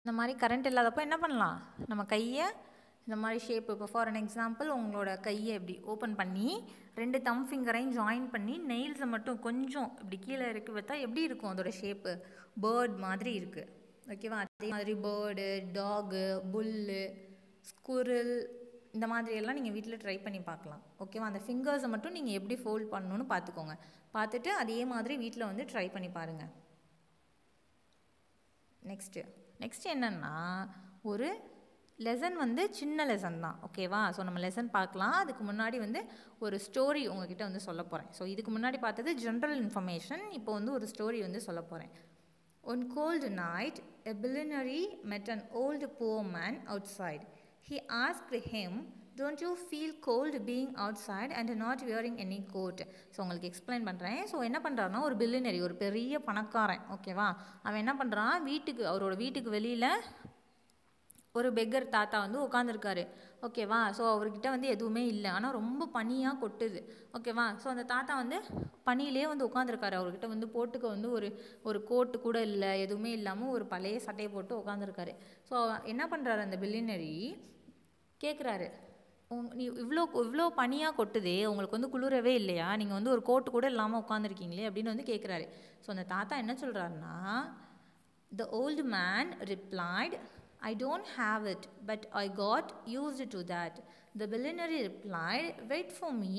இந்த மாதிரி கரண்ட் இல்லாதப்போ என்ன பண்ணலாம், நம்ம கையை இந்த மாதிரி ஷேப்பு, இப்போ ஃபார் அன் எக்ஸாம்பிள் உங்களோட கையை இப்படி ஓப்பன் பண்ணி 2 தம் ஃபிங்கரையும் ஜாயின் பண்ணி நெயில்ஸை மட்டும் கொஞ்சம் இப்படி கீழே இறக்கி வைத்தா எப்படி இருக்கும் அதோட ஷேப்பு, பேர்ட் மாதிரி இருக்குது. ஓகேவா? அதே மாதிரி பேர்டு, டாகு, புல்லு, ஸ்குரில் இந்த மாதிரியெல்லாம் நீங்கள் வீட்டில் ட்ரை பண்ணி பார்க்கலாம். ஓகேவா? அந்த ஃபிங்கர்ஸை மட்டும் நீங்கள் எப்படி ஃபோல்ட் பண்ணணுன்னு பார்த்துக்கோங்க. பார்த்துட்டு அதே மாதிரி வீட்டில் வந்து ட்ரை பண்ணி பாருங்கள். நெக்ஸ்ட்டு என்னென்னா, ஒரு லெசன் வந்து சின்ன லெசன் தான். ஓகேவா? ஸோ நம்ம லெசன் பார்க்கலாம். அதுக்கு முன்னாடி வந்து ஒரு ஸ்டோரி உங்ககிட்ட வந்து சொல்ல போகிறேன். ஸோ இதுக்கு முன்னாடி பார்த்தது ஜென்ரல் இன்ஃபர்மேஷன். இப்போ வந்து ஒரு ஸ்டோரி வந்து சொல்ல போகிறேன். One cold night, a billionaire met an old poor man outside. He asked him, "Don't you feel cold being outside and not wearing any coat?" So உங்களுக்கு எக்ஸ்பிளைன் பண்ணுறேன். ஸோ என்ன பண்ணுறாருன்னா, ஒரு பில்லியனரி, ஒரு பெரிய பணக்காரன். ஓகேவா? அவன் என்ன பண்ணுறான், அவரோட வீட்டுக்கு வெளியில் ஒரு பெக்கர் தாத்தா வந்து உட்காந்துருக்காரு. ஓகேவா? ஸோ அவர்கிட்ட வந்து எதுவுமே இல்லை, ஆனால் ரொம்ப பனியாக கொட்டுது. ஓகேவா? ஸோ அந்த தாத்தா வந்து பனியிலே வந்து உட்காந்துருக்காரு. அவர்கிட்ட வந்து போட்டுக்க வந்து ஒரு கோட்டு கூட இல்லை, எதுவுமே இல்லாமல் ஒரு பழைய சட்டையை போட்டு உட்காந்துருக்காரு. ஸோ என்ன பண்ணுறாரு, அந்த பில்லியனரி கேட்குறாரு, நீ இவ்வளோ பனியாக கொட்டுதே, உங்களுக்கு வந்து குளிரவே இல்லையா, நீங்கள் வந்து ஒரு கோட்டு கூட இல்லாமல் உட்காந்துருக்கீங்களே அப்படின்னு வந்து கேட்குறாரு. ஸோ அந்த தாத்தா என்ன சொல்கிறாருன்னா, The old man replied, "I don't have it, but I got used to that." The billionaire replied, "Wait for me,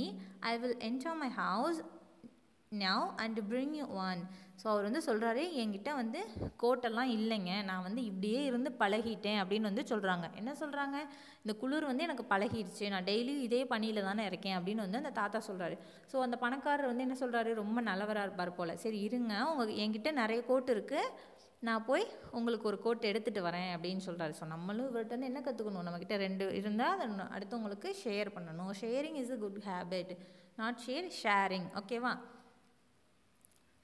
I will enter my house now and bring you one." So அவர் வந்து சொல்கிறாரு, என்கிட்ட வந்து கோட்டெல்லாம் இல்லைங்க, நான் வந்து இப்படியே இருந்து பழகிட்டேன் அப்படின்னு வந்து சொல்கிறாங்க. என்ன சொல்கிறாங்க, இந்த குளிர் வந்து எனக்கு பழகிடுச்சு, நான் டெய்லியும் இதே பனியில் தானே இருக்கேன் அப்படின்னு வந்து அந்த தாத்தா சொல்கிறாரு. ஸோ அந்த பணக்காரர் வந்து என்ன சொல்கிறாரு, ரொம்ப நல்லவராக இருப்பார் போல். சரி இருங்க, என்கிட்ட நிறைய கோட்டு இருக்குது, நான் போய் உங்களுக்கு ஒரு கோட் எடுத்துகிட்டு வரேன் அப்படின்னு சொல்கிறாரு. ஸோ நம்மளும் இவர்கிட்ட வந்து என்ன கற்றுக்கணும், நம்மக்கிட்ட 2 இருந்தால் அதை அடுத்தவங்களுக்கு ஷேர் பண்ணணும். Sharing is a good habit, not sharing. ஓகேவா?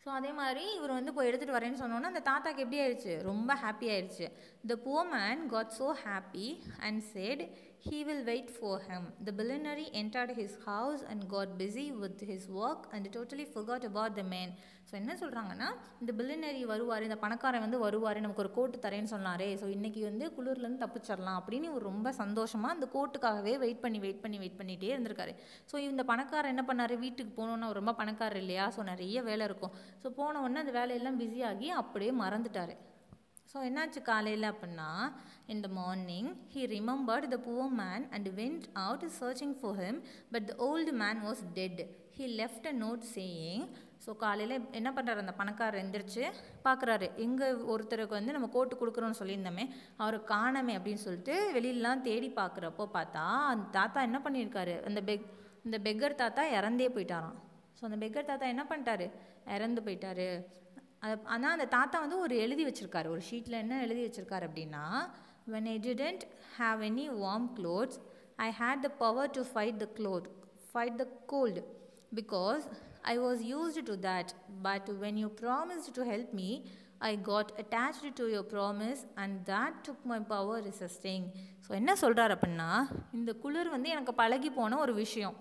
ஸோ அதே மாதிரி இவர் வந்து போய் எடுத்துகிட்டு வரேன்னு சொன்னோன்னா அந்த தாத்தாக்கு எப்படி ஆயிடுச்சு, ரொம்ப ஹாப்பி ஆயிடுச்சு. The poor man got so happy and said he will wait for him. The billionaire entered his house and got busy with his work and totally forgot about the man. So என்ன சொல்கிறாங்கன்னா, இந்த பில்லியனரி வருவார், இந்த பணக்காரன் வந்து வருவார், நமக்கு ஒரு கோட்டு தரேன்னு சொன்னாரே, ஸோ இன்றைக்கி வந்து குளிர்லேருந்து தப்பிச்சிடலாம் அப்படின்னு ஒரு ரொம்ப சந்தோஷமாக அந்த கோட்டுக்காகவே வெயிட் பண்ணிகிட்டே இருந்திருக்காரு. ஸோ இந்த பணக்காரன் என்ன பண்ணார், வீட்டுக்கு போகணுன்னா ரொம்ப பணக்காரர் இல்லையா, ஸோ நிறைய வேலை இருக்கும். ஸோ போன உடனே அந்த வேலையெல்லாம் பிஸியாகி அப்படியே மறந்துட்டார். ஸோ என்னாச்சு காலையில் அப்படின்னா, in the morning he remembered the poor man and went out searching for him, but the old man was dead. He left a note saying, so காலையில் என்ன பண்ணுறாரு, அந்த பணக்காரர் எந்திரிச்சு பார்க்குறாரு, எங்கே ஒருத்தருக்கு வந்து நம்ம கோட்டு கொடுக்குறோன்னு சொல்லியிருந்தோமே, அவரை காணமே அப்படின்னு சொல்லிட்டு வெளியிலலாம் தேடி பார்க்குறப்போ பார்த்தா அந்த தாத்தா என்ன பண்ணியிருக்காரு, இந்த பெக்கர் தாத்தா இறந்தே போயிட்டாராம். ஸோ அந்த பெக்கர் தாத்தா என்ன பண்ணிட்டாரு, இறந்து போயிட்டாரு. ஆனால் அந்த தாத்தா வந்து ஒரு எழுதி வச்சுருக்காரு, ஒரு ஷீட்டில் என்ன எழுதி வச்சுருக்காரு அப்படின்னா, when I didn't have any warm clothes, I had the power to fight the cold because I was used to that, but when you promised to help me, I got attached to your promise and that took my power resisting. So என்ன சொல்கிறார் அப்படின்னா, இந்த குளிர் வந்து எனக்கு பழகி போன ஒரு விஷயம்.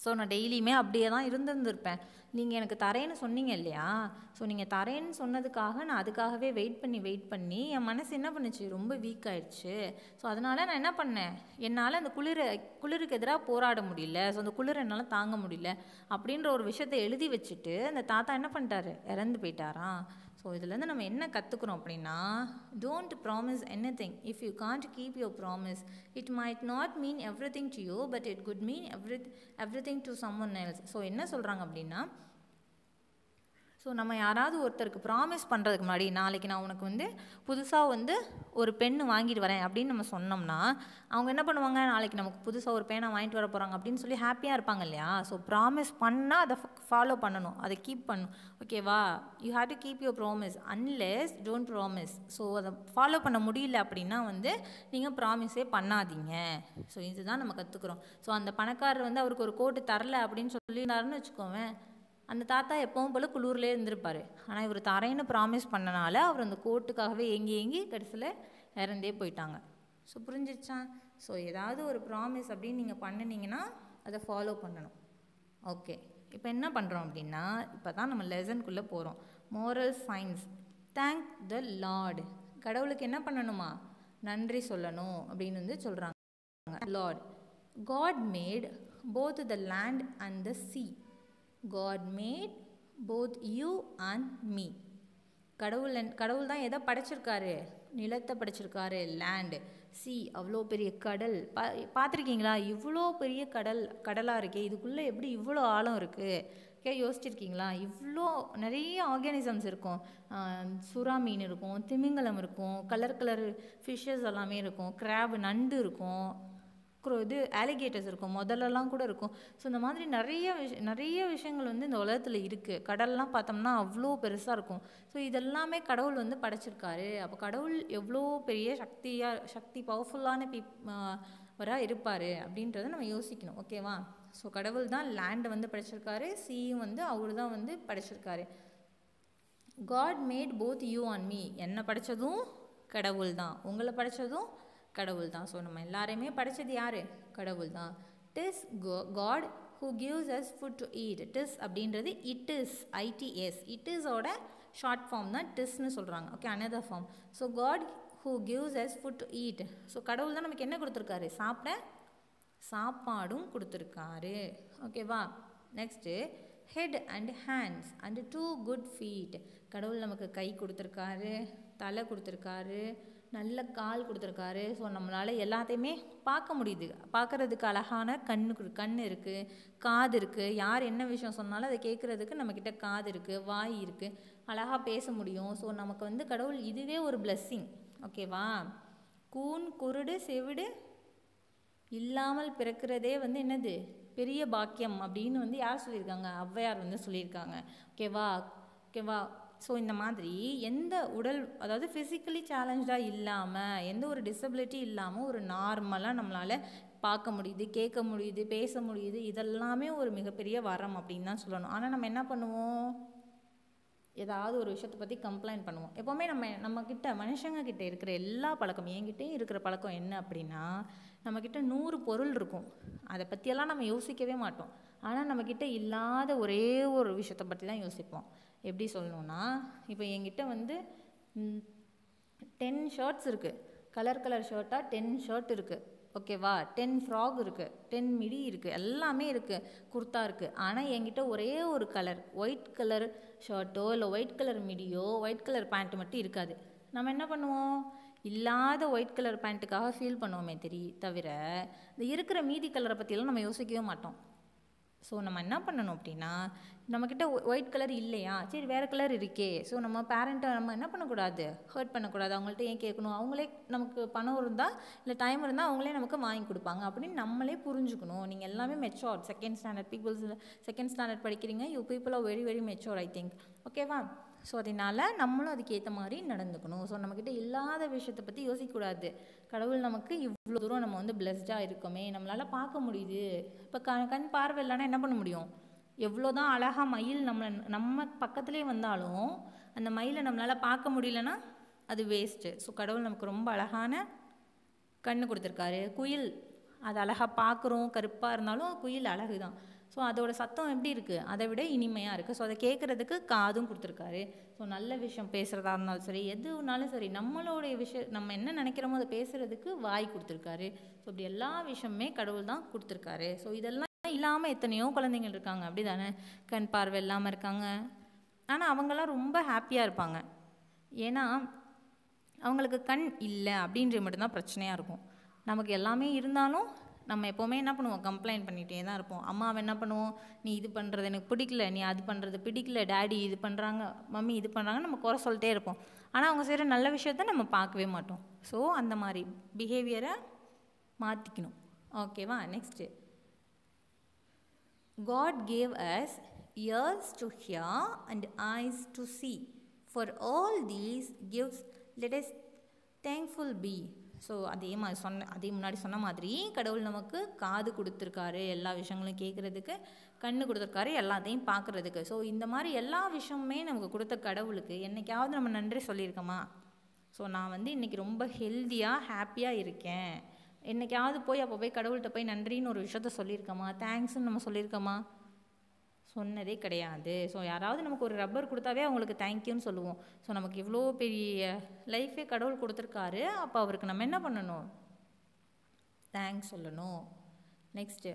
ஸோ நான் டெய்லியுமே அப்படியே தான் இருந்திருப்பேன், நீங்கள் எனக்கு தரேன்னு சொன்னீங்க இல்லையா, ஸோ நீங்கள் தரேன்னு சொன்னதுக்காக நான் அதுக்காகவே வெயிட் பண்ணி என் மனசு என்ன பண்ணுச்சு, ரொம்ப வீக் ஆயிடுச்சு. ஸோ அதனால் நான் என்ன பண்ணேன், என்னால் அந்த குளிருக்கு எதிராக போராட முடியல, ஸோ அந்த குளிர் என்னால் தாங்க முடியல அப்படின்ற ஒரு விஷயத்தை எழுதி வச்சுட்டு அந்த தாத்தா என்ன பண்ணிட்டாரு, இறந்து போயிட்டாராம். ஸோ இதுலேருந்து நம்ம என்ன கற்றுக்குறோம் அப்படின்னா, don't promise anything if you can't keep your promise. It might not mean everything to you, but it good mean everything to someone else. So என்ன சொல்கிறாங்க அப்படின்னா, ஸோ நம்ம யாராவது ஒருத்தருக்கு ப்ராமிஸ் பண்ணுறதுக்கு முன்னாடி, நாளைக்கு நான் உனக்கு வந்து புதுசாக வந்து ஒரு பென்னு வாங்கிட்டு வரேன் அப்படின்னு நம்ம சொன்னோம்னா, அவங்க என்ன பண்ணுவாங்க, நாளைக்கு நமக்கு புதுசாக ஒரு பேனா வாங்கிட்டு வர போகிறாங்க அப்படின்னு சொல்லி ஹாப்பியாக இருப்பாங்க இல்லையா. ஸோ ப்ராமிஸ் பண்ணால் அதை ஃபாலோ பண்ணணும், அதை கீப் பண்ணணும். ஓகேவா? You have to keep your promise unless don't promise. So அதை ஃபாலோ பண்ண முடியல அப்படின்னா வந்து நீங்கள் ப்ராமிஸே பண்ணாதீங்க. ஸோ இதுதான் நம்ம கற்றுக்குறோம். ஸோ அந்த பணக்காரர் வந்து அவருக்கு ஒரு கோட்டு தரல அப்படின்னு சொல்லினாருன்னு வச்சுக்கோவேன், அந்த தாத்தா எப்பவும் போல் குளூர்லேயே இருந்திருப்பார். ஆனால் இவர் தரேன்னு ப்ராமிஸ் பண்ணனால அவர் அந்த கோட்டுக்காகவே ஏங்கி கடைசியில் இறந்தே போயிட்டாங்க. ஸோ புரிஞ்சிச்சா? ஸோ ஏதாவது ஒரு ப்ராமிஸ் அப்படின்னு நீங்கள் பண்ணினீங்கன்னா அதை ஃபாலோ பண்ணணும். ஓகே, இப்போ என்ன பண்ணுறோம் அப்படின்னா, இப்போ தான் நம்ம லெசனுக்குள்ளே போகிறோம். Moral science. Thank the Lord. கடவுளுக்கு என்ன பண்ணணுமா? நன்றி சொல்லணும் அப்படின்னு வந்து சொல்கிறாங்க. Lord, God made both the land and the sea. God made both you and me. கடவுள் தான் எதை படைச்சிருக்காரு? நிலத்தை படைச்சிருக்காரு, லேண்டு, சி, அவ்வளோ பெரிய கடல். பார்த்துருக்கீங்களா? இவ்வளோ பெரிய கடலாக இருக்கே, இதுக்குள்ளே எப்படி இவ்வளோ ஆழம் இருக்குது? யோசிச்சிருக்கீங்களா? இவ்வளோ நிறைய ஆர்கானிசம்ஸ் இருக்கும். சுறா மீன் இருக்கும், திமிங்கலம் இருக்கும், கலர் ஃபிஷ்ஷஸ் எல்லாமே இருக்கும், கிராப், நண்டு இருக்கும், இது ஆலிகேட்டர்ஸ் இருக்கும், முதல்லலாம் கூட இருக்கும். ஸோ இந்த மாதிரி நிறைய விஷயங்கள் வந்து இந்த உலகத்தில் இருக்குது. கடல்லாம் பார்த்தோம்னா அவ்வளோ பெருசாக இருக்கும். ஸோ இதெல்லாமே கடவுள் வந்து படைச்சிருக்காரு. அப்போ கடவுள் எவ்வளோ பெரிய சக்தி பவர்ஃபுல்லான வராக இருப்பார் அப்படின்றத நம்ம யோசிக்கணும். ஓகேவா? ஸோ கடவுள் தான் லேண்டை வந்து படைச்சிருக்காரு, சீயும் வந்து அவர் தான் வந்து படைச்சிருக்காரு. God made both you and me. என்னை படைச்சதும் கடவுள் தான், உங்களை படைச்சதும் கடவுள் தான். ஸோ நம்ம எல்லாரையுமே படைச்சது யார்? கடவுள் தான். Tis God who gives us food to eat. Tis அப்படின்றது it is, ITS. It is ஓட ஷார்ட் ஃபார்ம் தான் tisன்னு சொல்கிறாங்க. Okay, another form. So God who gives us food to eat. So கடவுள் தான் நமக்கு என்ன கொடுத்துருக்காரு? சாப்பாடும் கொடுத்துருக்காரு. ஓகேவா? Next, head and hands and 2 good feet. கடவுள் நமக்கு கை கொடுத்துருக்காரு, தலை கொடுத்துருக்காரு, நல்ல கால் கொடுத்துருக்காரு. ஸோ நம்மளால் எல்லாத்தையுமே பார்க்க முடியுது. பார்க்குறதுக்கு அழகான கண் இருக்குது, காது இருக்குது. யார் என்ன விஷயம் சொன்னாலும் அதை கேட்குறதுக்கு நம்மக்கிட்ட காது இருக்குது, வாய் இருக்குது, அழகாக பேச முடியும். ஸோ நமக்கு வந்து கடவுள் இதுவே ஒரு பிளெஸ்ஸிங். ஓகேவா? கூன் குருடு செவிடு இல்லாமல் பிறக்கிறதே வந்து என்னது? பெரிய பாக்கியம் அப்படின்னு வந்து யார் சொல்லியிருக்காங்க? ஔவையார் வந்து சொல்லியிருக்காங்க. ஓகேவா? ஸோ இந்த மாதிரி எந்த அதாவது ஃபிசிக்கலி சேலஞ்சாக இல்லாமல், எந்த ஒரு டிசபிலிட்டி இல்லாமல், ஒரு நார்மலாக நம்மளால் பார்க்க முடியுது, கேட்க முடியுது, பேச முடியுது. இதெல்லாமே ஒரு மிகப்பெரிய வரம் அப்படின்னு தான் சொல்லணும். ஆனால் நம்ம என்ன பண்ணுவோம்? ஏதாவது ஒரு விஷயத்தை பற்றி கம்ப்ளைண்ட் பண்ணுவோம். எப்போவுமே நம்மக்கிட்ட மனுஷங்கக்கிட்ட இருக்கிற எல்லா பழக்கம், என்கிட்டயும் இருக்கிற பழக்கம் என்ன அப்படின்னா, நம்மக்கிட்ட 100 பொருள் இருக்கும், அதை பற்றியெல்லாம் நம்ம யோசிக்கவே மாட்டோம். ஆனால் நம்மக்கிட்ட இல்லாத ஒரே ஒரு விஷயத்தை பற்றி தான் யோசிப்போம். எப்படி சொல்லணுன்னா, இப்போ என்கிட்ட வந்து 10 ஷர்ட்ஸ் இருக்குது, கலர் ஷர்ட்டாக 10 ஷர்ட் இருக்குது. ஓகேவா? 10 ஃப்ராக் இருக்குது, 10 மிடி இருக்குது, எல்லாமே இருக்குது, குர்த்தா இருக்குது. ஆனால் என்கிட்ட ஒரே ஒரு கலர், ஒயிட் கலர் ஷர்ட்டோ இல்லை ஒயிட் கலர் மிடியோ ஒயிட் கலர் பேண்ட்டு மட்டும் இருக்காது. நம்ம என்ன பண்ணுவோம்? இல்லாத ஒயிட் கலர் பேண்ட்டுக்காக ஃபீல் பண்ணுவோமே தவிர இந்த இருக்கிற மீதி கலரை பற்றியெல்லாம் நம்ம யோசிக்கவே மாட்டோம். ஸோ நம்ம என்ன பண்ணணும் அப்படின்னா, நம்மக்கிட்ட ஒயிட் கலர் இல்லையா, சரி வேறு கலர் இருக்கே. ஸோ நம்ம பேரண்ட்டை நம்ம என்ன பண்ணக்கூடாது? ஹர்ட் பண்ணக்கூடாது. அவங்கள்ட்ட ஏன் கேட்கணும்? அவங்களே நமக்கு பணம் இருந்தால் இல்லை டைம் இருந்தால் அவங்களே நமக்கு வாங்கி கொடுப்பாங்க அப்படின்னு நம்மளே புரிஞ்சுக்கணும். நீங்கள் எல்லாமே மெச்சோர்ட், செகண்ட் ஸ்டாண்டர்ட் படிக்கிறீங்க. You people are very very matured, I think. ஓகேவா? ஸோ அதனால் நம்மளும் அதுக்கேற்ற மாதிரி நடந்துக்கணும். ஸோ நம்மக்கிட்ட இல்லாத விஷயத்தை பற்றி யோசிக்கக்கூடாது. கடவுள் நமக்கு இவ்வளோ தூரம் நம்ம வந்து பிளெஸ்டாக இருக்கோமே, நம்மளால் பார்க்க முடியுது. இப்போ கண் பார்வை இல்லைன்னா என்ன பண்ண முடியும்? எவ்வளோ தான் அழகாக மயில் நம்ம பக்கத்துலேயே வந்தாலும் அந்த மயிலை நம்மளால் பார்க்க முடியலன்னா அது வேஸ்ட்டு. ஸோ கடவுள் நமக்கு ரொம்ப அழகான கண் கொடுத்துருக்காரு. குயில் அது அழகாக பார்க்குறோம், கருப்பாக இருந்தாலும் குயில் அழகு தான். ஸோ அதோட சத்தம் எப்படி இருக்குது? அதை விட இனிமையாக இருக்குது. ஸோ அதை கேட்குறதுக்கு காதும் கொடுத்துருக்காரு. ஸோ நல்ல விஷயம் பேசுகிறதா இருந்தாலும் சரி, எதுனாலும் சரி, நம்மளுடைய விஷயம் நம்ம என்ன நினைக்கிறோமோ அதை பேசுகிறதுக்கு வாய் கொடுத்துருக்காரு. ஸோ இப்படி எல்லா விஷயமே கடவுள் தான் கொடுத்துருக்காரு. ஸோ இதெல்லாம் இல்லாமல் எத்தனையோ குழந்தைங்கள் இருக்காங்க, அப்படி தானே? கண் பார்வை இல்லாமல் இருக்காங்க. ஆனால் அவங்களாம் ரொம்ப ஹாப்பியாக இருப்பாங்க. ஏன்னா அவங்களுக்கு கண் இல்லை அப்படின்றது மட்டும்தான் பிரச்சனையாக இருக்கும். நமக்கு எல்லாமே இருந்தாலும் நம்ம எப்போவுமே என்ன பண்ணுவோம்? கம்ப்ளைண்ட் பண்ணிகிட்டே தான் இருப்போம். அம்மாவை என்ன பண்ணுவோம்? நீ இது பண்ணுறது எனக்கு பிடிக்கல, நீ அது பண்ணுறது பிடிக்கல, டேடி இது பண்ணுறாங்க, மம்மி இது பண்ணுறாங்க, நம்ம குறை சொல்லிட்டே இருப்போம். ஆனால் அவங்க செய்கிற நல்ல விஷயத்த நம்ம பார்க்கவே மாட்டோம். ஸோ அந்த மாதிரி பிஹேவியரை மாற்றிக்கணும். ஓகேவா? Next, God gave us ears to hear and eyes to see. For all these gifts let us thankful be. So அதே முன்னாடி சொன்ன மாதிரி கடவுள் நமக்கு காது கொடுத்துருக்காரு, எல்லா விஷயங்களும் கேட்குறதுக்கு, கண்ணு கொடுத்துருக்காரு, எல்லாத்தையும் பார்க்குறதுக்கு. ஸோ இந்த மாதிரி எல்லா விஷயமுமே நமக்கு கொடுத்த கடவுளுக்கு என்னைக்காவது நம்ம நன்றி சொல்லியிருக்கோமா? ஸோ நான் வந்து இன்றைக்கி ரொம்ப ஹெல்த்தியாக ஹாப்பியாக இருக்கேன், என்னைக்காவது போய் அப்போ போய் கடவுள்கிட்ட போய் நன்றின்னு ஒரு விஷயத்த சொல்லியிருக்கோமா? தேங்க்ஸ்ன்னு நம்ம சொல்லியிருக்கோமா? சொன்னதே கிடையாது. ஸோ யாராவது நமக்கு ஒரு ரப்பர் கொடுத்தாவே அவங்களுக்கு தேங்க்யூன்னு சொல்லுவோம். ஸோ நமக்கு இவ்வளோ பெரிய லைஃபே கடவுள் கொடுத்துருக்காரு, அப்போ அவருக்கு நம்ம என்ன பண்ணணும்? தேங்க்ஸ் சொல்லணும். Next,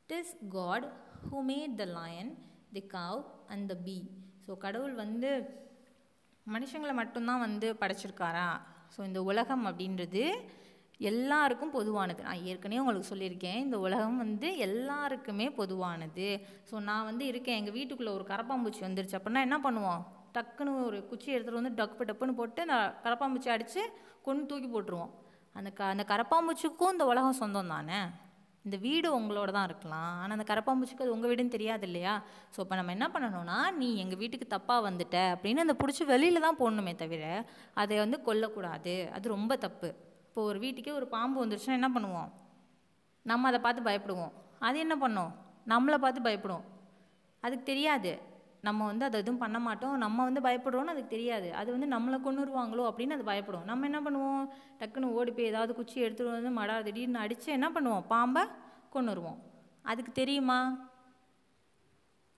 it is God who made the lion, the cow and the bee. So கடவுள் வந்து மனுஷங்களை மட்டும்தான் வந்து படைச்சிருக்காரா? ஸோ இந்த உலகம் அப்படின்றது எல்லாருக்கும் பொதுவானது. நான் ஏற்கனவே உங்களுக்கு சொல்லியிருக்கேன், இந்த உலகம் வந்து எல்லாருக்குமே பொதுவானது. ஸோ நான் வந்து இருக்கேன், எங்கள் வீட்டுக்குள்ளே ஒரு கரப்பாம்பூச்சி வந்துருச்சு அப்படின்னா என்ன பண்ணுவோம்? டக்குன்னு ஒரு குச்சி எடுத்துகிட்டு வந்து டப்புன்னு போட்டு அந்த கரப்பாம்பூச்சி அடித்து கொண்டு தூக்கி போட்டுருவோம். அந்த கரப்பாம்பூச்சிக்கும் இந்த உலகம் சொந்தம் தானே. இந்த வீடு உங்களோட தான் இருக்கலாம், ஆனால் அந்த கரப்பாம்பூச்சிக்கு அது உங்கள் வீடுன்னு தெரியாது இல்லையா? ஸோ இப்போ நம்ம என்ன பண்ணணும்னா, நீ எங்கள் வீட்டுக்கு தப்பாக வந்துட்ட அப்படின்னு அந்த பிடிச்சி வெளியில் தான் போடணுமே தவிர அதை வந்து கொல்லக்கூடாது. அது ரொம்ப தப்பு. இப்போ ஒரு வீட்டுக்கே ஒரு பாம்பு வந்துருச்சுன்னா என்ன பண்ணுவோம்? நம்ம அதை பார்த்து பயப்படுவோம். அது என்ன பண்ணும்? நம்மளை பார்த்து பயப்படும். அதுக்கு தெரியாது நம்ம வந்து அதை எதுவும் பண்ண மாட்டோம், நம்ம வந்து பயப்படுறோன்னு அதுக்கு தெரியாது. அது வந்து நம்மளை கொன்னுருவாங்களோ அப்படின்னு அது பயப்படும். நம்ம என்ன பண்ணுவோம்? டக்குன்னு ஓடி போய் ஏதாவது குச்சி எடுத்துகிட்டு வந்து மடா திடீர்னு அடித்து என்ன பண்ணுவோம்? பாம்பை கொன்னுருவோம். அதுக்கு தெரியுமா?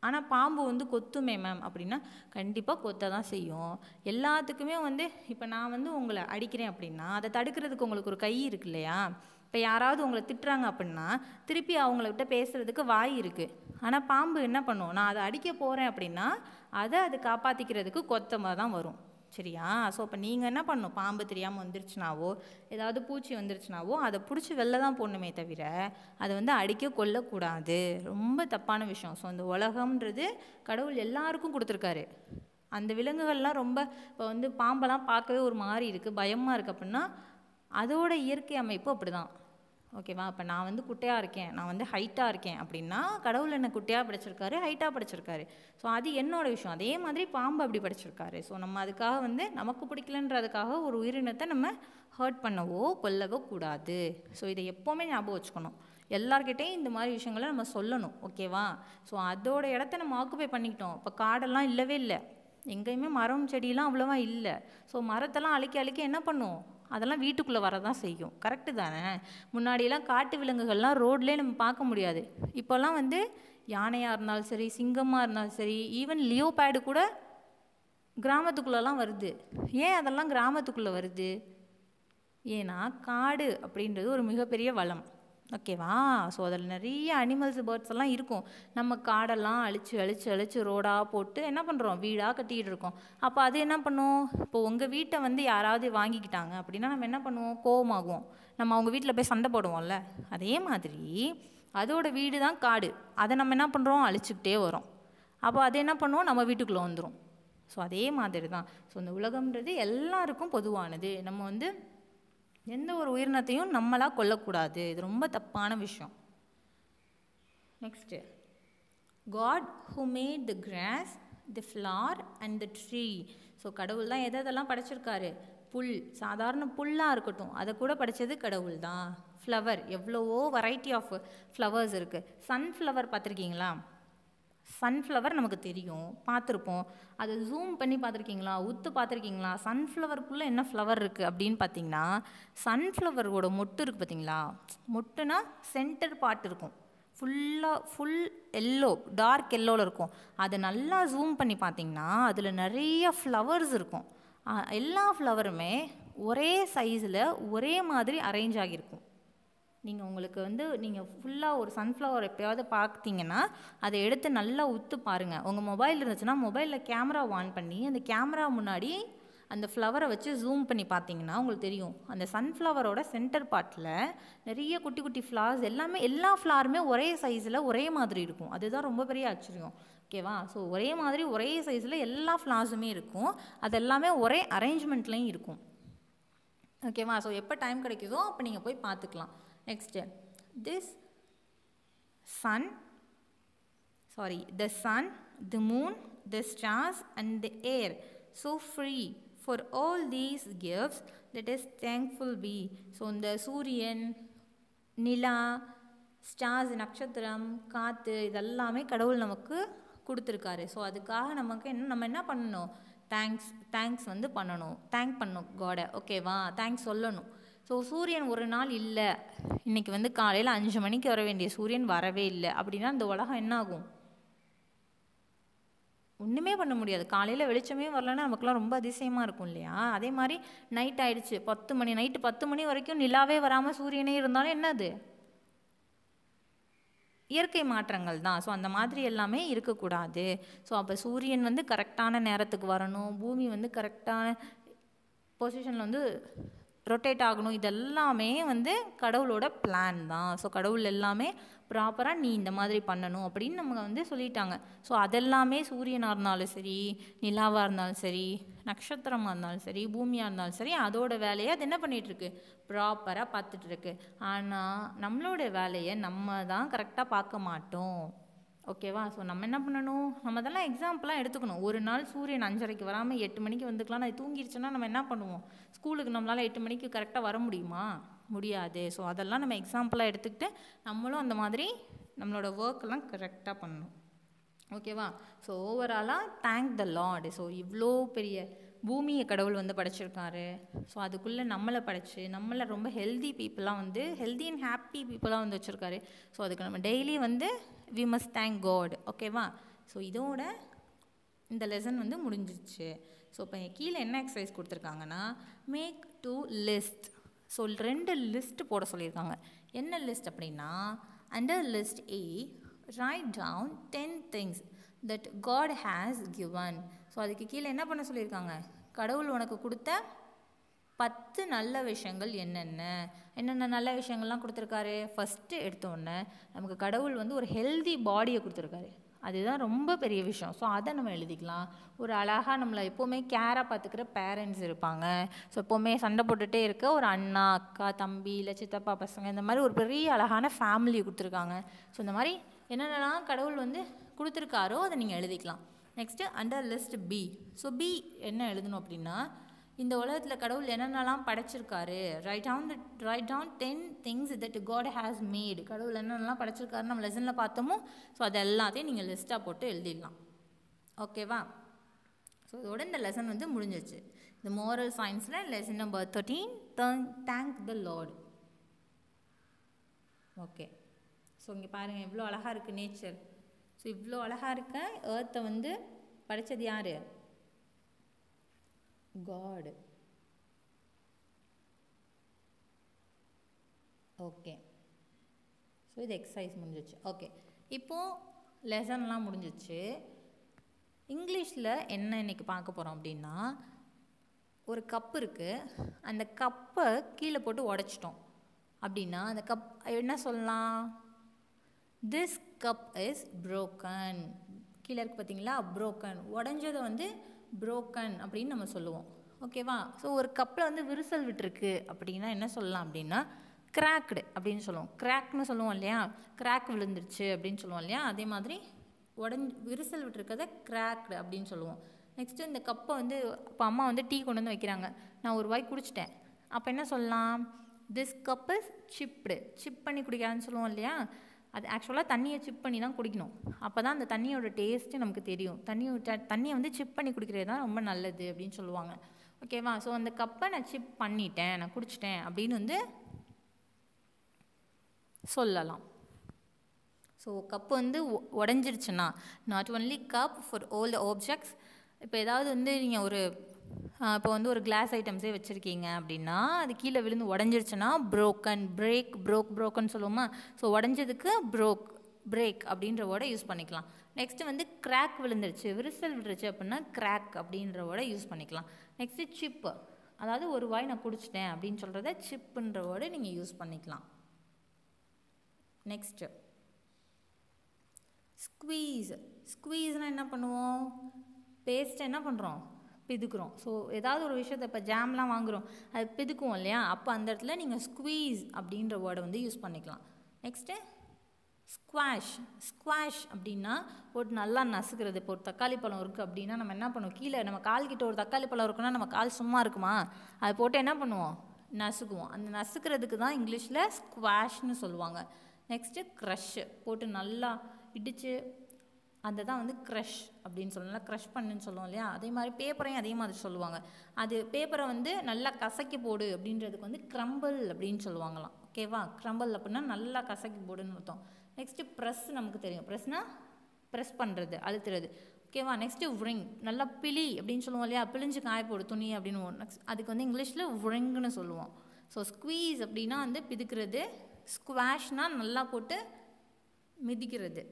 ஆனால் பாம்பு வந்து கொத்துமே மேம் அப்படின்னா கண்டிப்பாக கொத்த தான் செய்யும். எல்லாத்துக்குமே வந்து இப்போ நான் வந்து உங்களை அடிக்கிறேன் அப்படின்னா அதை தடுக்கிறதுக்கு உங்களுக்கு ஒரு கை இருக்கு இல்லையா? இப்போ யாராவது உங்களை திட்டுறாங்க அப்படின்னா திருப்பி அவங்கள்ட்ட பேசுகிறதுக்கு வாய் இருக்குது. ஆனால் பாம்பு என்ன பண்ணும்? நான் அதை அடிக்க போகிறேன் அப்படின்னா அதை அது காப்பாற்றிக்கிறதுக்கு கொத்தமாக தான் வரும். சரியா? ஸோ இப்போ நீங்கள் என்ன பண்ணணும்? பாம்பு தெரியாமல் வந்துருச்சுனாவோ ஏதாவது பூச்சி வந்துருச்சுனாவோ அதை பிடிச்சி வெளில தான் போடணுமே தவிர அதை வந்து அடிக்க கொல்லக்கூடாது. ரொம்ப தப்பான விஷயம். ஸோ இந்த உலகம்ன்றது கடவுள் எல்லாருக்கும் கொடுத்துருக்காரு. அந்த விலங்குகள்லாம் ரொம்ப இப்போ வந்து பாம்பெல்லாம் பார்க்கவே ஒரு மாதிரி இருக்குது, பயமாக இருக்குது அப்படின்னா அதோட இயற்கை அமைப்பு அப்படி தான். ஓகேவா? இப்போ நான் வந்து குட்டையாக இருக்கேன், நான் வந்து ஹைட்டாக இருக்கேன் அப்படின்னா கடவுள் என்னை குட்டையாக படைச்சிருக்காரு, ஹைட்டாக படைச்சிருக்காரு. ஸோ அது என்னோடய விஷயம். அதே மாதிரி பாம்பு அப்படி படைச்சிருக்காரு. ஸோ நம்ம அதுக்காக வந்து நமக்கு பிடிக்கலன்றதுக்காக ஒரு உயிரினத்தை நம்ம ஹர்ட் பண்ணவோ கொல்லவோ கூடாது. ஸோ இதை எப்போவுமே ஞாபகம் வச்சுக்கணும். எல்லார்கிட்டையும் இந்த மாதிரி விஷயங்களை நம்ம சொல்லணும். ஓகேவா? ஸோ அதோட இடத்த நம்ம ஆக்குபை பண்ணிக்கிட்டோம். இப்போ காடெல்லாம் இல்லவே இல்லை, எங்கேயுமே மரம் செடியெலாம் அவ்வளோவா இல்லை. ஸோ மரத்தெல்லாம் அழிக்க என்ன பண்ணும்? அதெல்லாம் வீட்டுக்குள்ளே வரதான் செய்யும். கரெக்டு தானே? முன்னாடியெல்லாம் காட்டு விலங்குகள்லாம் ரோட்லேயே நம்ம பார்க்க முடியாது. இப்போல்லாம் வந்து யானையாக இருந்தாலும் சரி, சிங்கமாக இருந்தாலும் சரி, ஈவன் லியோபேடு கூட கிராமத்துக்குள்ளெல்லாம் வருது. ஏன் அதெல்லாம் கிராமத்துக்குள்ளே வருது? ஏன்னா காடு அப்படின்றது ஒரு மிகப்பெரிய வளம். ஓகேவா? ஸோ அதில் நிறைய அனிமல்ஸ், பேர்ட்ஸ் எல்லாம் இருக்கும். நம்ம காடெல்லாம் அழிச்சு ரோடாக போட்டு என்ன பண்ணுறோம்? வீடாக கட்டிக்கிட்டு இருக்கோம். அப்போ அது என்ன பண்ணும்? இப்போ உங்கள் வீட்டை வந்து யாராவது வாங்கிக்கிட்டாங்க அப்படின்னா நம்ம என்ன பண்ணுவோம்? கோவமாகுவோம். நம்ம அவங்க வீட்டில் போய் சண்டை போடுவோம்ல. அதே மாதிரி அதோட வீடு தான் காடு. அதை நம்ம என்ன பண்ணுறோம்? அழிச்சுக்கிட்டே வரோம். அப்போ அது என்ன பண்ணுவோம்? நம்ம வீட்டுக்குள்ளே வந்துடும். ஸோ அதே மாதிரி தான். ஸோ இந்த உலகம்ன்றது எல்லாருக்கும் பொதுவானது. நம்ம வந்து எந்த ஒரு உயிரினத்தையும் நம்மளாக கொல்லக்கூடாது. இது ரொம்ப தப்பான விஷயம். Next, God who made the grass, the flower and the tree. So கடவுள் தான் எதெல்லாம் படைச்சிருக்காரு? புல், சாதாரண புல்லாக இருக்கட்டும் அதை கூட படைச்சது கடவுள் தான். ஃப்ளவர், எவ்வளவோ வெரைட்டி ஆஃப் ஃப்ளவர்ஸ் இருக்குது. சன்ஃப்ளவர் பார்த்துருக்கீங்களா? சன்ஃப்ளவர் நமக்கு தெரியும், பார்த்துருப்போம். அதை ஜூம் பண்ணி பார்த்துருக்கீங்களா? உத்து பார்த்துருக்கீங்களா? சன்ஃப்ளவருக்குள்ளே என்ன ஃப்ளவர் இருக்குது அப்படின்னு பார்த்தீங்கன்னா சன்ஃப்ளவரோட மொட்டு இருக்குது பார்த்தீங்களா? மொட்டுனா சென்டர் பார்ட் இருக்கும், ஃபுல் எல்லோ, டார்க் எல்லோவில் இருக்கும். அதை நல்லா ஜூம் பண்ணி பார்த்தீங்கன்னா அதில் நிறைய ஃப்ளவர்ஸ் இருக்கும். எல்லா ஃப்ளவருமே ஒரே சைஸில் ஒரே மாதிரி அரேஞ்ச் ஆகியிருக்கும். உங்களுக்கு வந்து நீங்கள் ஃபுல்லாக ஒரு சன்ஃப்ளவர் எப்போயாவது பார்த்தீங்கன்னா அதை எடுத்து நல்லா உத்து பாருங்கள். உங்கள் மொபைல் இருந்துச்சுன்னா மொபைலில் கேமரா ஆன் பண்ணி அந்த கேமரா முன்னாடி அந்த ஃப்ளவரை வச்சு ஜூம் பண்ணி பார்த்தீங்கன்னா உங்களுக்கு தெரியும். அந்த சன்ஃப்ளவரோட சென்டர் பார்ட்டில் நிறைய குட்டி குட்டி ஃப்ளவர்ஸ், எல்லா ஃப்ளவருமே ஒரே சைஸில் ஒரே மாதிரி இருக்கும். அதுதான் ரொம்ப பெரிய ஆச்சரியம். ஓகேவா? ஸோ ஒரே மாதிரி ஒரே சைஸில் எல்லா ஃப்ளவர்ஸுமே இருக்கும். அது எல்லாமே ஒரே அரேஞ்ச்மெண்ட்லேயும் இருக்கும். ஓகேவா? ஸோ எப்போ டைம் கிடைக்குதோ அப்போ நீங்கள் போய் பார்த்துக்கலாம். Next, the sun, the moon, the stars and the air, so free for all these gifts, let us thankful be. So இந்த சூரியன், நிலா, ஸ்டார்ஸ், நட்சத்திரம், காற்று, இதெல்லாமே கடவுள் நமக்கு கொடுத்துருக்காரு. ஸோ அதுக்காக நம்ம என்ன பண்ணணும்? தேங்க்ஸ் வந்து பண்ணணும். தேங்க் பண்ணணும் காடை. ஓகேவா? தேங்க்ஸ் சொல்லணும். ஸோ சூரியன் ஒரு நாள் இல்லை, இன்றைக்கி வந்து காலையில் 5 மணிக்கு வர வேண்டிய சூரியன் வரவே இல்லை அப்படின்னா இந்த உலகம் என்ன ஆகும்? ஒன்றுமே பண்ண முடியாது. காலையில் வெளிச்சமே வரலன்னா நமக்குலாம் ரொம்ப அதிசயமாக இருக்கும் இல்லையா? அதே மாதிரி நைட் ஆயிடுச்சு, 10 மணி, நைட்டு 10 மணி வரைக்கும் நிலாவே வராமல் சூரியனே இருந்தாலும் என்னது? இயற்கை மாற்றங்கள் தான். ஸோ அந்த மாதிரி எல்லாமே இருக்கக்கூடாது. ஸோ அப்போ சூரியன் வந்து கரெக்டான நேரத்துக்கு வரணும், பூமி வந்து கரெக்டான பொசிஷனில் வந்து ரொட்டேட் ஆகணும். இதெல்லாமே வந்து கடவுளோட பிளான் தான். ஸோ கடவுள் எல்லாமே ப்ராப்பராக நீ இந்த மாதிரி பண்ணணும் அப்படின்னு நம்ம வந்து சொல்லிட்டாங்க. ஸோ அதெல்லாமே சூரியனாக இருந்தாலும் சரி, நிலாவாக இருந்தாலும் சரி, நட்சத்திரமாக இருந்தாலும் சரி, பூமியாக இருந்தாலும் சரி, அதோட வேலையை அது என்ன பண்ணிகிட்ருக்கு? ப்ராப்பராக பார்த்துட்ருக்கு. ஆனால் நம்மளோட வேலையை நம்ம தான் கரெக்டாக பார்க்க மாட்டோம். ஓகேவா? ஸோ நம்ம என்ன பண்ணணும்? நம்ம அதெல்லாம் எக்ஸாம்பிளாக எடுத்துக்கணும். ஒரு நாள் சூரியன் 5:30க்கு வராமல் 8 மணிக்கு வந்துக்கலாம். அது தூங்கிடுச்சுன்னா நம்ம என்ன பண்ணுவோம்? ஸ்கூலுக்கு நம்மளால் 8 மணிக்கு கரெக்டாக வர முடியுமா? முடியாது. ஸோ அதெல்லாம் நம்ம எக்ஸாம்பிளாக எடுத்துக்கிட்டு நம்மளும் அந்த மாதிரி நம்மளோட ஒர்க்கெல்லாம் கரெக்டாக பண்ணணும். ஓகேவா? ஸோ ஓவராலாக தேங்க் த லார்ட். ஸோ இவ்வளோ பெரிய பூமியை கடவுள் வந்து படைச்சிருக்காரு. ஸோ அதுக்குள்ளே நம்மளை படைச்சு நம்மளை ரொம்ப ஹெல்தி பீப்புளாக வந்து ஹெல்தி அண்ட் ஹாப்பி பீப்புளாக வந்து வச்சுருக்காரு. ஸோ அதுக்கு நம்ம டெய்லி வந்து வி மஸ்ட் தேங்க் காட். ஓகேவா? ஸோ இதோட இந்த லெசன் வந்து முடிஞ்சிச்சு. ஸோ இப்போ கீழே என்ன எக்ஸசைஸ் கொடுத்துருக்காங்கன்னா, மேக் 2 லிஸ்ட். ஸோ 2 லிஸ்ட் போட சொல்லியிருக்காங்க. என்ன லிஸ்ட் அப்படின்னா, under list A write down 10 things that God has given. So அதுக்கு கீழே என்ன பண்ண சொல்லியிருக்காங்க? கடவுள் உனக்கு கொடுத்த 10 நல்ல விஷயங்கள் என்னென்ன நல்ல விஷயங்கள்லாம் கொடுத்துருக்காரு. ஃபஸ்ட்டு எடுத்தோடனே நமக்கு கடவுள் வந்து ஒரு ஹெல்தி பாடியை கொடுத்துருக்காரு. அதுதான் ரொம்ப பெரிய விஷயம். ஸோ அதை நம்ம எழுதிக்கலாம். ஒரு அழகாக நம்மளை எப்போவுமே கேராக பார்த்துக்கிற பேரண்ட்ஸ் இருப்பாங்க. ஸோ எப்போவுமே சண்டை போட்டுகிட்டே இருக்க ஒரு அண்ணா, அக்கா, தம்பி, இல்லை சித்தப்பா பசங்க, இந்த மாதிரி ஒரு பெரிய அழகான ஃபேமிலி கொடுத்துருக்காங்க. ஸோ இந்த மாதிரி என்னென்னலாம் கடவுள் வந்து கொடுத்துருக்காரோ அதை நீங்கள் எழுதிக்கலாம். Next under list B. So B என்ன எழுதணும் அப்படின்னா, இந்த உலகத்தில் கடவுள் என்னென்னலாம் படைச்சிருக்காரு. Write down 10 things that God has made. கடவுள் என்னென்னலாம் படைச்சிருக்காருன்னு நம்ம லெசனில் பார்த்தோமோ, ஸோ அது எல்லாத்தையும் நீங்கள் லிஸ்ட்டாக போட்டு எழுதிடலாம். ஓகேவா? ஸோ இதோட இந்த லெசன் வந்து முடிஞ்சிச்சு. இந்த மோரல் சயின்ஸில் lesson number 13 thank the Lord. Okay. So இங்கே பாருங்கள் எவ்வளோ அழகாக இருக்குது நேச்சர். ஸோ இவ்வளோ அழகாக இருக்க ஏர்த்தை வந்து படைச்சது யார்? God. ஓகே. ஸோ இது எக்ஸசைஸ் முடிஞ்சிச்சு. ஓகே, இப்போது லெசன்லாம் முடிஞ்சிச்சு. இங்கிலீஷில் என்ன இன்றைக்கி பார்க்க போகிறோம் அப்படின்னா, ஒரு கப் இருக்குது. அந்த கப்பை கீழே போட்டு உடைச்சிட்டோம் அப்படின்னா அந்த கப் என்ன சொல்லலாம்? This cup is broken. கீழே இருக்குது பார்த்தீங்களா? broken. உடஞ்சதை வந்து broken அப்படின்னு நம்ம சொல்லுவோம். ஓகேவா? ஸோ ஒரு கப்பில் வந்து விரிசல் விட்டுருக்கு அப்படின்னா என்ன சொல்லலாம் அப்படின்னா கிராக்டு அப்படின்னு சொல்லுவோம். கிராக்னு சொல்லுவோம் இல்லையா? கிராக் விழுந்துருச்சு அப்படின்னு சொல்லுவோம் இல்லையா? அதே மாதிரி விரிசல் விட்டுருக்கதை கிராக்டு அப்படின்னு சொல்லுவோம். நெக்ஸ்ட்டு இந்த கப்பை வந்து இப்போ அம்மா வந்து டீ கொண்டு வந்து வைக்கிறாங்க. நான் ஒரு வாய் குடிச்சிட்டேன். அப்போ என்ன சொல்லலாம்? This cup is chipped. Chip பண்ணி குடிக்காதுன்னு சொல்லுவோம் இல்லையா? அது ஆக்சுவலாக தண்ணியை சிப் பண்ணி தான் குடிக்கணும். அப்போ தான் அந்த தண்ணியோட டேஸ்ட்டு நமக்கு தெரியும். தண்ணியை வந்து சிப் பண்ணி குடிக்கிறது தான் ரொம்ப நல்லது அப்படின்னு சொல்லுவாங்க. ஓகேவா? ஸோ அந்த கப்பை நான் சிப் பண்ணிட்டேன், நான் குடிச்சிட்டேன் அப்படின்னு வந்து சொல்லலாம். ஸோ கப்பு வந்து உடஞ்சிருச்சுன்னா, not only cup for all the objects. இப்போ ஏதாவது வந்து நீங்கள் ஒரு இப்போ வந்து ஒரு கிளாஸ் ஐட்டம்ஸே வச்சுருக்கீங்க அப்படின்னா அது கீழே விழுந்து உடஞ்சிருச்சுன்னா broken, broken சொல்லுவோமா? ஸோ உடஞ்சதுக்கு பிரேக் அப்படின்ற வேர்டை யூஸ் பண்ணிக்கலாம். நெக்ஸ்ட்டு வந்து கிராக் விழுந்துருச்சு, விரிசல் விழுந்துருச்சு அப்படின்னா கிராக் அப்படின்ற வேர்டை யூஸ் பண்ணிக்கலாம். நெக்ஸ்ட்டு சிப்பு, அதாவது ஒரு வாய் நான் குடிச்சிட்டேன் அப்படின்னு சொல்கிறத சிப்புன்ற வேர்டை நீங்கள் யூஸ் பண்ணிக்கலாம். நெக்ஸ்ட்டு ஸ்குவீஸ்னால் என்ன பண்ணுவோம்? பேஸ்ட்டை என்ன பண்ணுறோம்? பிதுக்குறோம். ஸோ ஏதாவது ஒரு விஷயத்தை இப்போ ஜாம்லாம் வாங்குகிறோம், அது பிதுக்குவோம் இல்லையா? அப்போ அந்த இடத்துல நீங்கள் ஸ்குவீஸ் அப்படின்ற வேர்டை வந்து யூஸ் பண்ணிக்கலாம். நெக்ஸ்ட்டு ஸ்குவாஷ் அப்படின்னா போட்டு நல்லா நசுக்கிறது. இப்போ ஒரு தக்காளி பழம் இருக்குது அப்படின்னா நம்ம என்ன பண்ணுவோம்? கீழே நம்ம கால்கிட்ட ஒரு தக்காளி பழம் இருக்குன்னா நம்ம கால் சும்மா இருக்குமா? அதை போட்டு என்ன பண்ணுவோம்? நசுக்குவோம். அந்த நசுக்கிறதுக்கு தான் இங்கிலீஷில் ஸ்குவாஷ்னு சொல்லுவாங்க. நெக்ஸ்ட்டு க்ரஷ்ஷு, போட்டு நல்லா இடித்து அதை தான் வந்து க்ரஷ் அப்படின்னு சொல்லலாம். க்ரஷ் பண்ணுன்னு சொல்லுவோம் இல்லையா? அதே மாதிரி பேப்பரையும் அதே மாதிரி சொல்லுவாங்க. அது பேப்பரை வந்து நல்லா கசக்கி போடு அப்படின்றதுக்கு வந்து க்ரம்பிள் அப்படின்னு சொல்லுவாங்களாம். ஓகேவா? க்ரம்பிள் அப்படின்னா நல்லா கசக்கி போடுன்னு அர்த்தம். நெக்ஸ்ட்டு ப்ரெஸ், நமக்கு தெரியும். ப்ரெஸ்னால் ப்ரெஸ் பண்ணுறது, அழுத்துறது. ஓகேவா. நெக்ஸ்ட்டு wring, நல்லா பிளி அப்படின்னு சொல்லுவோம் இல்லையா, பிழிஞ்சு காய போடு துணி அப்படின்னு. நெக்ஸ்ட் அதுக்கு வந்து இங்கிலீஷில் wringன்னு சொல்லுவோம். ஸோ ஸ்குவீஸ் அப்படின்னா வந்து பிதுக்கிறது, ஸ்குவாஷ்னால் நல்லா போட்டு மிதிக்கிறது,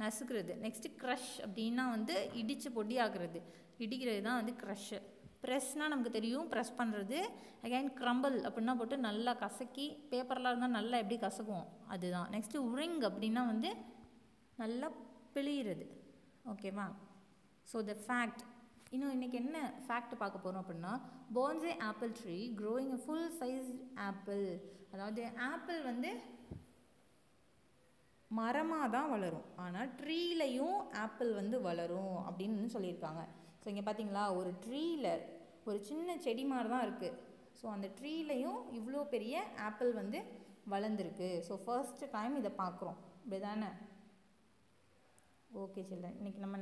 நசுக்கிறது. நெக்ஸ்ட்டு க்ரஷ் அப்படின்னா வந்து இடித்து பொடி ஆக்குறது, இடிக்கிறது தான் வந்து க்ரஷ்ஷு. ப்ரெஸ்னால் நமக்கு தெரியும், ப்ரெஸ் பண்ணுறது. அகைன் க்ரம்பிள் அப்படின்னா போட்டு நல்லா கசக்கி, பேப்பர்லாம் இருந்தால் நல்லா எப்படி கசக்குவோம் அதுதான். நெக்ஸ்ட்டு wring அப்படின்னா வந்து நல்லா பிழியிறது, ஓகேவா. ஸோ த ஃபேக்ட், இன்னும் இன்றைக்கி என்ன ஃபேக்ட் பார்க்க போகிறோம் அப்படின்னா, bonsai ஆப்பிள் ட்ரீ க்ரோயிங் அ ஃபுல் சைஸ் ஆப்பிள். அதாவது ஆப்பிள் வந்து மரமாக தான் வளரும், ஆனால் ட்ரீலையும் ஆப்பிள் வந்து வளரும் அப்படின்னு சொல்லியிருக்காங்க. ஸோ இங்கே பார்த்தீங்களா, ஒரு ட்ரீயில் ஒரு சின்ன செடி மாதிரி தான் இருக்குது. ஸோ அந்த ட்ரீலையும் இவ்வளோ பெரிய ஆப்பிள் வந்து வளர்ந்துருக்கு. ஸோ ஃபர்ஸ்ட் டைம் இதை பார்க்குறோம், இப்படி தானே. ஓகே சில்ட்ரன், இன்றைக்கி நம்ம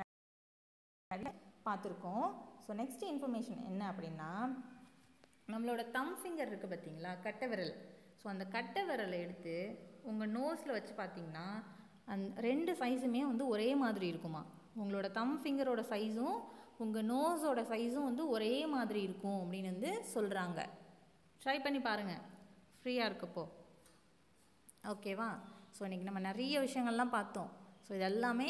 நிறைய பார்த்துருக்கோம். ஸோ நெக்ஸ்ட் இன்ஃபர்மேஷன் என்ன அப்படின்னா, நம்மளோட தம் ஃபிங்கர் இருக்குது பார்த்தீங்களா, கட்டை விரல். ஸோ அந்த கட்டை விரலை எடுத்து உங்கள் நோஸில் வச்சு பார்த்தீங்கன்னா ரெண்டு சைஸுமே வந்து ஒரே மாதிரி இருக்குமா. உங்களோட தம் ஃபிங்கரோட சைஸும் உங்கள் நோஸோட சைஸும் வந்து ஒரே மாதிரி இருக்கும் அப்படின்னு வந்து சொல்கிறாங்க. ட்ரை பண்ணி பாருங்கள் ஃப்ரீயாக இருக்கப்போ, ஓகேவா. ஸோ இன்றைக்கி நம்ம நிறைய விஷயங்கள்லாம் பார்த்தோம். ஸோ இதெல்லாமே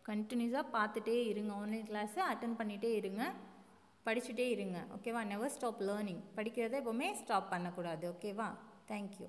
கண்டினியூஸாக பார்த்துட்டே இருங்க, ஆன்லைன் கிளாஸை அட்டன் பண்ணிகிட்டே இருங்க, படிச்சுட்டே இருங்க, ஓகேவா. நெவர் ஸ்டாப் லேர்னிங், படிக்கிறத எப்போவுமே ஸ்டாப் பண்ணக்கூடாது, ஓகேவா. தேங்க்யூ.